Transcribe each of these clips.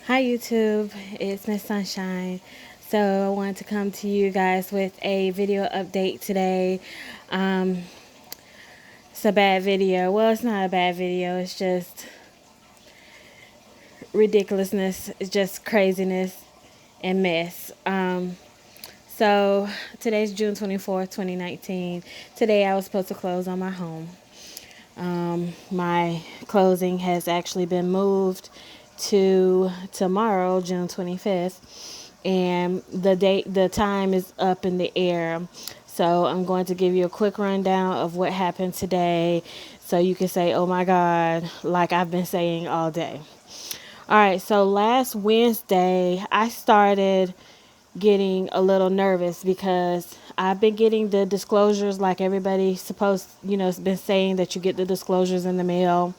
Hi YouTube, it's Miss Sunshine. So I wanted to come to you guys with a video update today. Um, it's a bad video. Well, it's not a bad video. It's just ridiculousness. It's just craziness and mess. So today's June 24th, 2019. Today I was supposed to close on my home. My closing has actually been moved to tomorrow, June 25th, and the time is up in the air. So I'm going to give you a quick rundown of what happened today so you can say, oh my God, like I've been saying all day. All right, so last Wednesday, I started getting a little nervous because I've been getting the disclosures like everybody's supposed, it's been saying that you get the disclosures in the mail,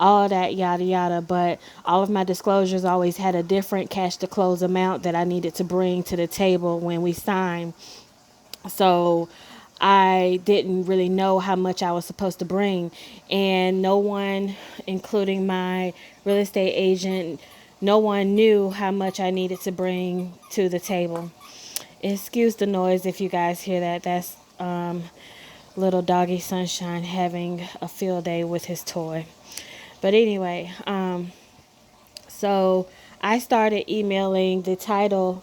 all of that, yada, yada. But all of my disclosures always had a different cash to close amount that I needed to bring to the table when we signed. So I didn't really know how much I was supposed to bring. And no one, including my real estate agent, no one knew how much I needed to bring to the table. Excuse the noise if you guys hear that. That's little doggy Sunshine having a field day with his toy. But anyway, so I started emailing the title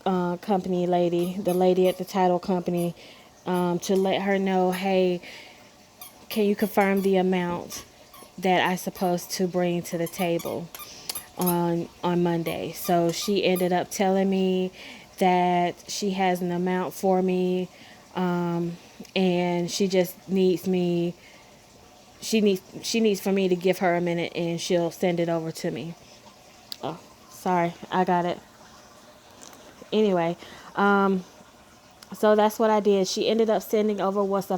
company lady, the lady at the title company, to let her know, hey, can you confirm the amount that I supposed to bring to the table on Monday? So she ended up telling me that she has an amount for me, and she just needs me. She needs for me to give her a minute, and she'll send it over to me. Oh, sorry, I got it. Anyway, so that's what I did. She ended up sending over what's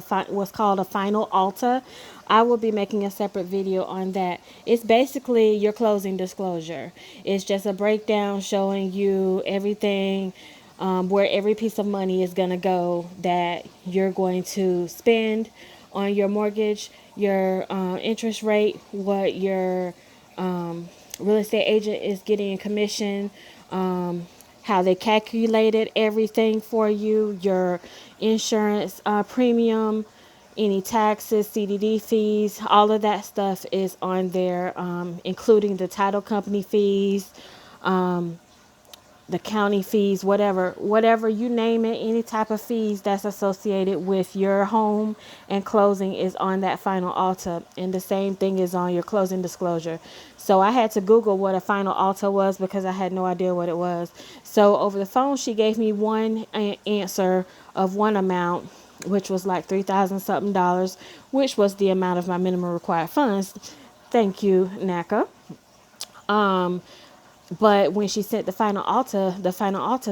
called a final alta. I will be making a separate video on that. It's basically your closing disclosure. It's just a breakdown showing you everything, where every piece of money is going to go that you're going to spend on your mortgage, your interest rate, what your real estate agent is getting in commission, how they calculated everything for you, your insurance premium, any taxes, CDD fees, all of that stuff is on there, including the title company fees, the county fees, whatever you name it, any type of fees that's associated with your home and closing is on that final alta. And the same thing is on your closing disclosure. So I had to Google what a final alta was because I had no idea what it was. So over the phone, she gave me one answer of one amount, which was like 3,000 something dollars, which was the amount of my minimum required funds. Thank you, NACA. But when she sent the final alta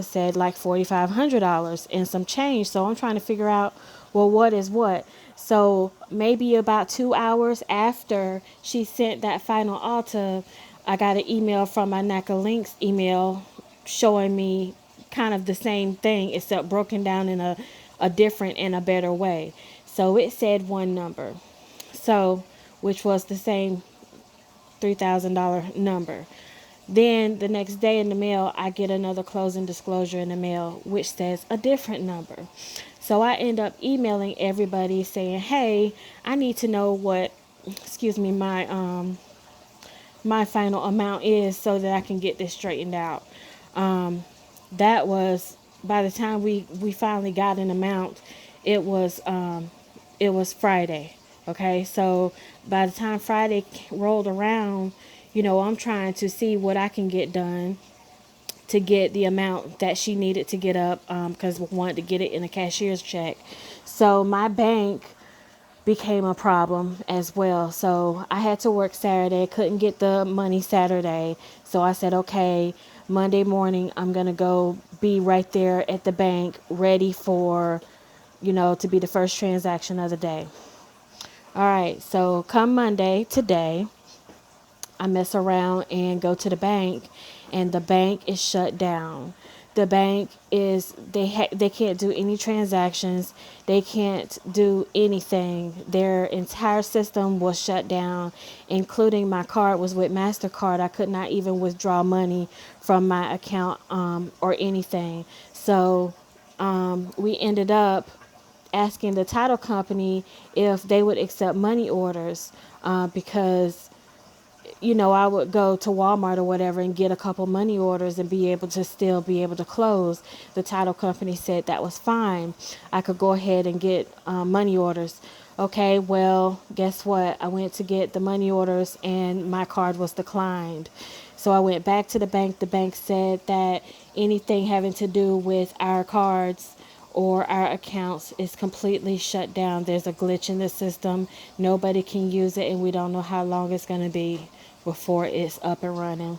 said like $4,500 and some change. So I'm trying to figure out, well, what is what? So maybe about 2 hours after she sent that final alta, I got an email from my NACA Links email showing me kind of the same thing except broken down in a different and a better way. So it said one number. So which was the same $3,000 number. Then the next day in the mail, I get another closing disclosure in the mail, which says a different number. So I end up emailing everybody saying, hey, I need to know what, excuse me, my final amount is so that I can get this straightened out. That was, by the time we finally got an amount, it was it was Friday. Okay, so by the time Friday rolled around, I'm trying to see what I can get done to get the amount that she needed to get up, because we wanted to get it in a cashier's check. So my bank became a problem as well. So I had to work Saturday, couldn't get the money Saturday. So I said, okay, Monday morning, I'm going to go be right there at the bank ready for, to be the first transaction of the day. All right. So come Monday, today, I mess around and go to the bank, and the bank is shut down. The bank is they can't do any transactions. They can't do anything. Their entire system was shut down, including my card was with MasterCard. I could not even withdraw money from my account or anything. So we ended up asking the title company if they would accept money orders because I would go to Walmart or whatever and get a couple money orders and be able to still be able to close. The title company said that was fine. I could go ahead and get money orders. Okay, well, guess what? I went to get the money orders and my card was declined. So I went back to the bank. The bank said that anything having to do with our cards or our accounts is completely shut down. There's a glitch in the system. Nobody can use it, and we don't know how long it's going to be before it's up and running.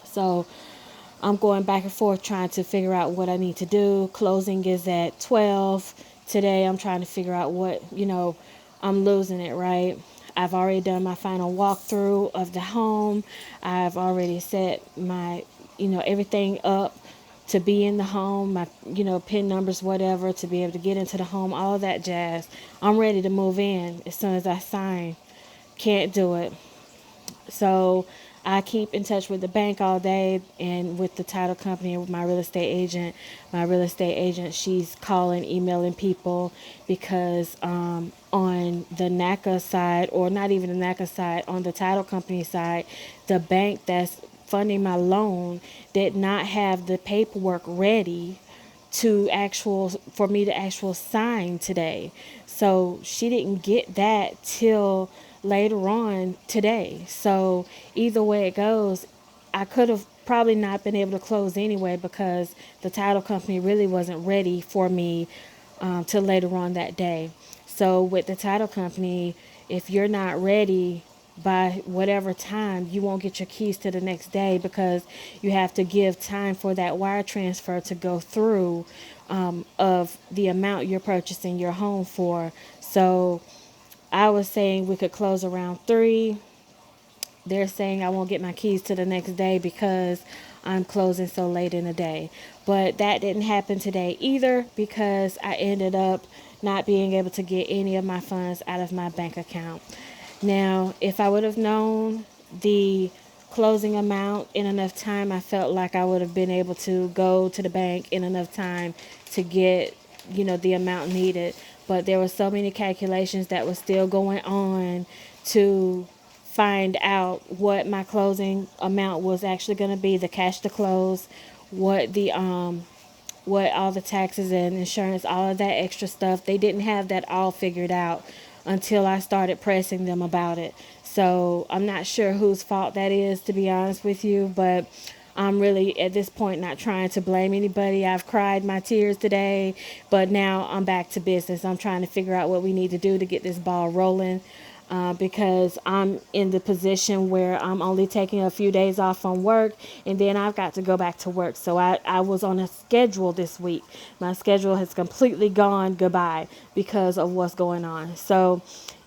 So I'm going back and forth trying to figure out what I need to do. Closing is at 12 today. I'm trying to figure out what, I'm losing it, right? I've already done my final walkthrough of the home. I've already set my, everything up to be in the home, my, pin numbers, whatever, to be able to get into the home, all of that jazz. I'm ready to move in as soon as I sign. Can't do it. So I keep in touch with the bank all day and with the title company and with my real estate agent. My real estate agent, she's calling, emailing people because on the NACA side, or not even the NACA side, on the title company side, the bank that's funding my loan did not have the paperwork ready for me to actual sign today. So she didn't get that till later on today. So either way it goes, I could have probably not been able to close anyway because the title company really wasn't ready for me till later on that day. So with the title company, if you're not ready by whatever time, you won't get your keys to the next day because you have to give time for that wire transfer to go through of the amount you're purchasing your home for. So I was saying we could close around 3. They're saying I won't get my keys to the next day because I'm closing so late in the day. But that didn't happen today either because I ended up not being able to get any of my funds out of my bank account. Now, if I would have known the closing amount in enough time, I felt like I would have been able to go to the bank in enough time to get, the amount needed. But there were so many calculations that were still going on to find out what my closing amount was actually going to be, the cash to close, what the what all the taxes and insurance, all of that extra stuff. They didn't have that all figured out until I started pressing them about it. So I'm not sure whose fault that is, to be honest with you, but I'm really at this point not trying to blame anybody. I've cried my tears today, but now I'm back to business. I'm trying to figure out what we need to do to get this ball rolling. Because I'm in the position where I'm only taking a few days off from work and then I've got to go back to work. So I was on a schedule this week. My schedule has completely gone goodbye because of what's going on. So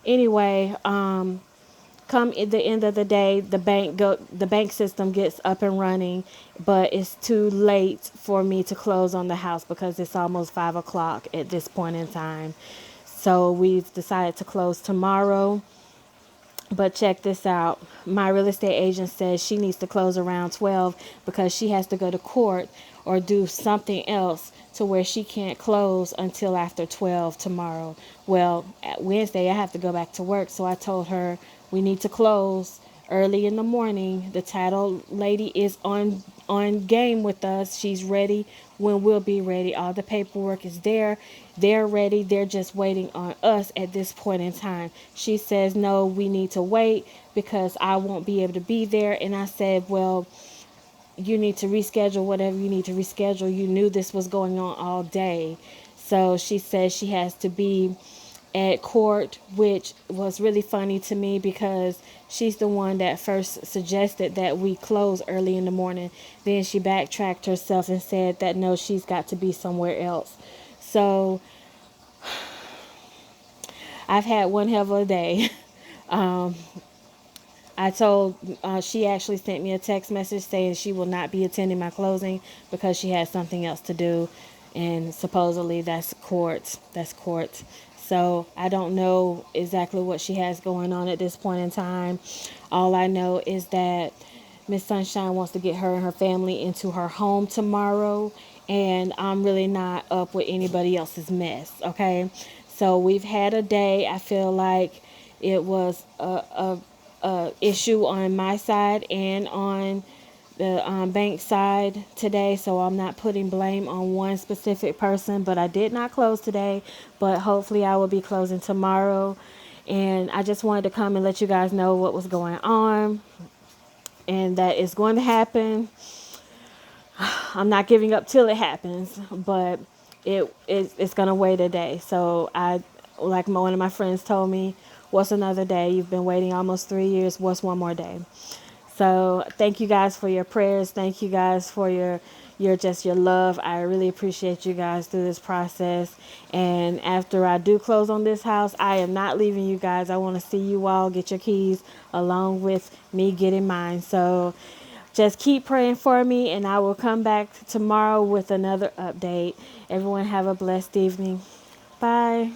anyway, come at the end of the day, the bank system gets up and running, but it's too late for me to close on the house because it's almost 5 o'clock at this point in time. So we've decided to close tomorrow. But check this out. My real estate agent says she needs to close around 12 because she has to go to court or do something else to where she can't close until after 12 tomorrow. Well, at Wednesday, I have to go back to work. So I told her we need to close early in the morning. The title lady is on game with us. She's ready when we'll be ready. All the paperwork is there. They're ready. They're just waiting on us at this point in time. She says, no, we need to wait because I won't be able to be there. And I said, well, you need to reschedule whatever you need to reschedule. You knew this was going on all day. So she says she has to be at court, which was really funny to me because she's the one that first suggested that we close early in the morning. Then she backtracked herself and said that no, she's got to be somewhere else. So I've had one hell of a day. I told, she actually sent me a text message saying she will not be attending my closing because she has something else to do. And supposedly that's court. That's court. So I don't know exactly what she has going on at this point in time. All I know is that Miss Sunshine wants to get her and her family into her home tomorrow, and I'm really not up with anybody else's mess, okay? So we've had a day. I feel like it was a issue on my side and on the bank side today, so I'm not putting blame on one specific person, but I did not close today, but hopefully I will be closing tomorrow. And I just wanted to come and let you guys know what was going on and that it's going to happen. I'm not giving up till it happens, but it's gonna wait a day. So like one of my friends told me, what's another day? You've been waiting almost 3 years. What's one more day? So thank you guys for your prayers. Thank you guys for your love. I really appreciate you guys through this process. And after I do close on this house, I am not leaving you guys. I want to see you all get your keys along with me getting mine. So just keep praying for me, and I will come back tomorrow with another update. Everyone have a blessed evening. Bye.